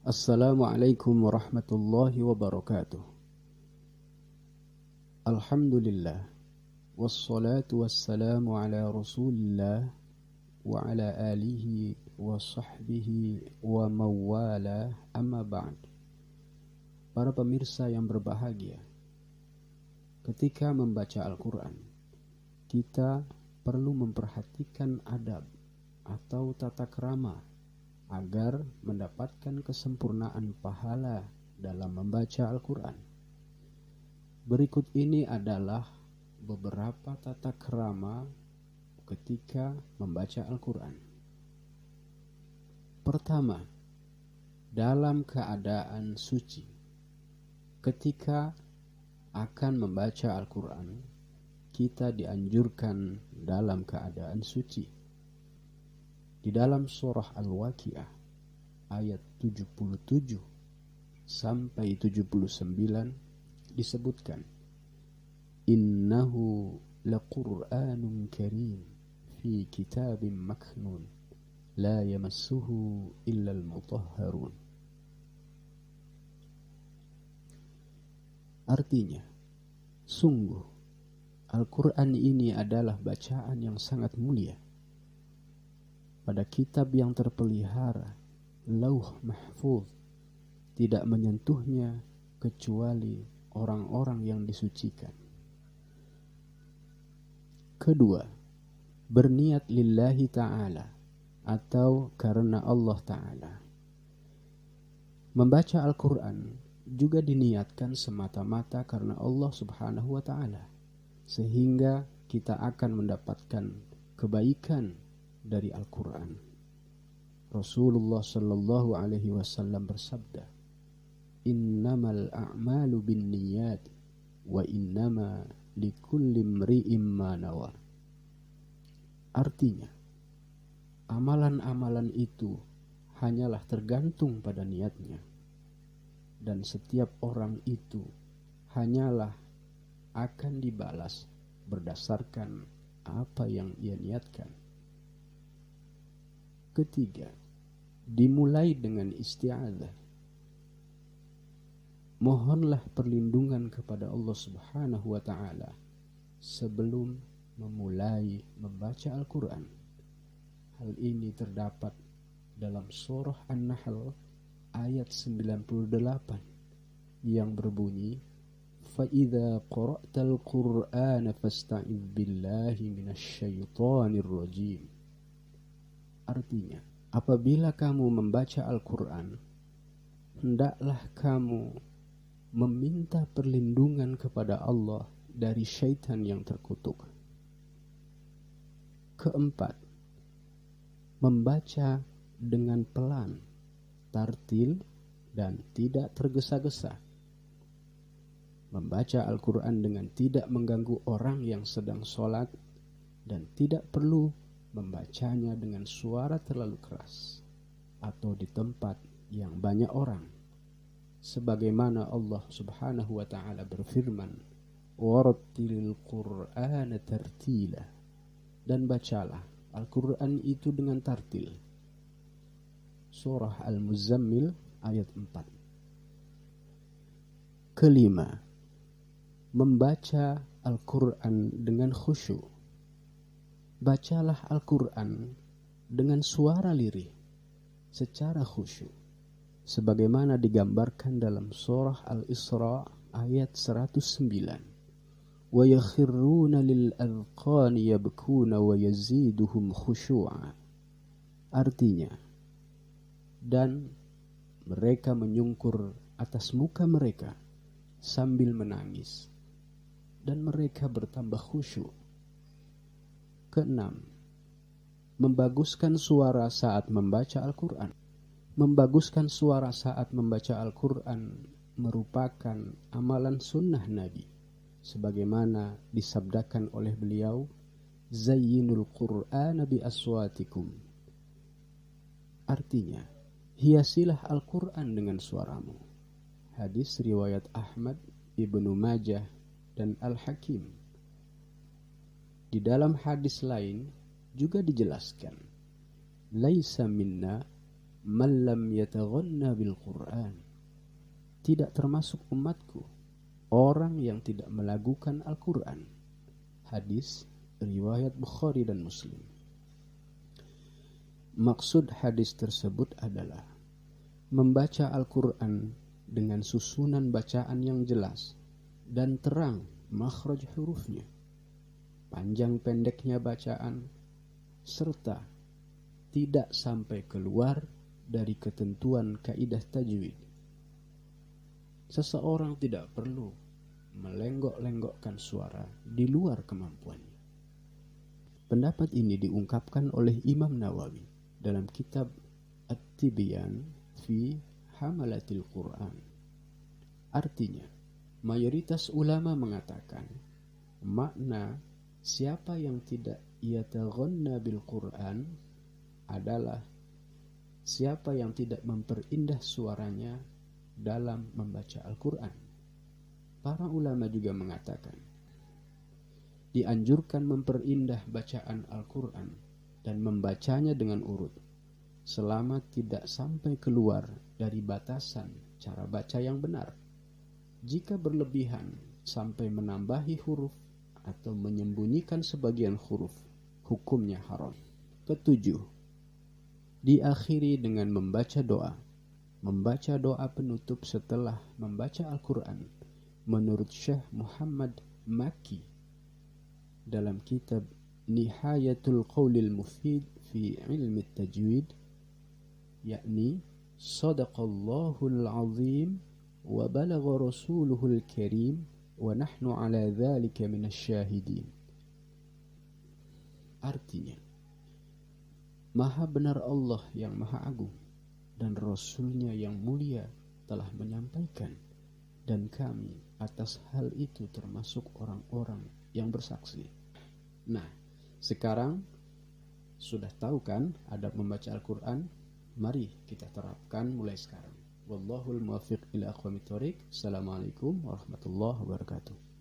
Assalamualaikum warahmatullahi wabarakatuh. Alhamdulillah. Wassalatu wassalamu ala rasulillah wa ala alihi wa sahbihi wa mawala amma ba'd. Para pemirsa yang berbahagia, ketika membaca Al-Quran, kita perlu memperhatikan adab atau tata krama agar mendapatkan kesempurnaan pahala dalam membaca Al-Quran. Berikut ini adalah beberapa tata krama ketika membaca Al-Quran. Pertama, dalam keadaan suci. Ketika akan membaca Al-Quran, kita dianjurkan dalam keadaan suci. Di dalam surah Al-Waqiah ayat 77 sampai 79 disebutkan, Innahu laqur'anun karim fi kitabim maknun la yamassuhu illal mutahharun. Artinya, sungguh Al-Quran ini adalah bacaan yang sangat mulia pada kitab yang terpelihara, Lauh Mahfuz, tidak menyentuhnya kecuali orang-orang yang disucikan. Kedua, berniat lillahi ta'ala atau karena Allah ta'ala. Membaca Al-Quran juga diniatkan semata-mata karena Allah subhanahu wa ta'ala, sehingga kita akan mendapatkan kebaikan dari Al-Quran. Rasulullah sallallahu alaihi wasallam bersabda, Innamal a'malu binniyat wa innama likulli imri'in ma nawa. Artinya, amalan-amalan itu hanyalah tergantung pada niatnya, dan setiap orang itu hanyalah akan dibalas berdasarkan apa yang ia niatkan. Ketiga, dimulai dengan isti'adzah. Mohonlah perlindungan kepada Allah subhanahu wa ta'ala sebelum memulai membaca Al-Quran. Hal ini terdapat dalam surah An-Nahl ayat 98 yang berbunyi, فَإِذَا قَرَأْتَ الْقُرْآنَ فَاسْتَعِذْ بِاللَّهِ مِنَ الشَّيْطَانِ الرَّجِيمِ. Artinya, apabila kamu membaca Al-Quran, hendaklah kamu meminta perlindungan kepada Allah dari syaitan yang terkutuk. Keempat, membaca dengan pelan, tartil, dan tidak tergesa-gesa. Membaca Al-Quran dengan tidak mengganggu orang yang sedang sholat dan tidak perlu membacanya dengan suara terlalu keras atau di tempat yang banyak orang, sebagaimana Allah subhanahu wa ta'ala berfirman, warattilil qur'ana tartila, dan bacalah Al-Quran itu dengan tartil. Surah Al-Muzammil ayat 4. Kelima, membaca Al-Quran dengan khusyuk. Bacalah Al-Quran dengan suara lirih, secara khusyuk, sebagaimana digambarkan dalam surah Al-Isra ayat 109. وَيَخِرُّونَ لِلْأَذْقَانِ يَبْكُونَ وَيَزِيدُهُمْ خُشُوعًا. Artinya, dan mereka menyungkur atas muka mereka sambil menangis, dan mereka bertambah khusyuk. Keenam, membaguskan suara saat membaca Al-Quran. Membaguskan suara saat membaca Al-Quran merupakan amalan sunnah Nabi, sebagaimana disabdakan oleh beliau, Zayyinul Qur'ana bi aswatikum. Artinya, hiasilah Al-Quran dengan suaramu. Hadis riwayat Ahmad, Ibnu Majah, dan Al-Hakim. Di dalam hadis lain juga dijelaskan, laisa minna man lam yataghanna bil Qur'an. Tidak termasuk umatku orang yang tidak melakukan Al-Quran. Hadis riwayat Bukhari dan Muslim. Maksud hadis tersebut adalah membaca Al-Quran dengan susunan bacaan yang jelas dan terang makhraj hurufnya, panjang pendeknya bacaan, serta tidak sampai keluar dari ketentuan kaidah tajwid. Seseorang tidak perlu melenggok-lenggokkan suara di luar kemampuannya. Pendapat ini diungkapkan oleh Imam Nawawi dalam kitab At-Tibyan fi Hamalatil Quran. Artinya, mayoritas ulama mengatakan makna siapa yang tidak yataghanna bil Quran adalah siapa yang tidak memperindah suaranya dalam membaca Al-Quran. Para ulama juga mengatakan dianjurkan memperindah bacaan Al-Quran dan membacanya dengan urut selama tidak sampai keluar dari batasan cara baca yang benar. Jika berlebihan sampai menambahi huruf atau menyembunyikan sebagian huruf, hukumnya haram. Ketujuh, diakhiri dengan membaca doa. Membaca doa penutup setelah membaca Al-Quran menurut Syekh Muhammad Maki dalam kitab Nihayatul Qawlil Mufid fi Ilmi Tajwid, yakni Sadaqallahul Azim wa balagha Rasuluhul Karim wa nahnu ala dhalika minasyahidin. Artinya, Maha benar Allah yang Maha Agung dan Rasulnya yang mulia telah menyampaikan, dan kami atas hal itu termasuk orang-orang yang bersaksi. Nah, sekarang sudah tahu kan adab membaca Al-Quran? Mari kita terapkan mulai sekarang. Wallahul muwaffiq ila aqwamit thoriq. Assalamualaikum warahmatullahi wabarakatuh.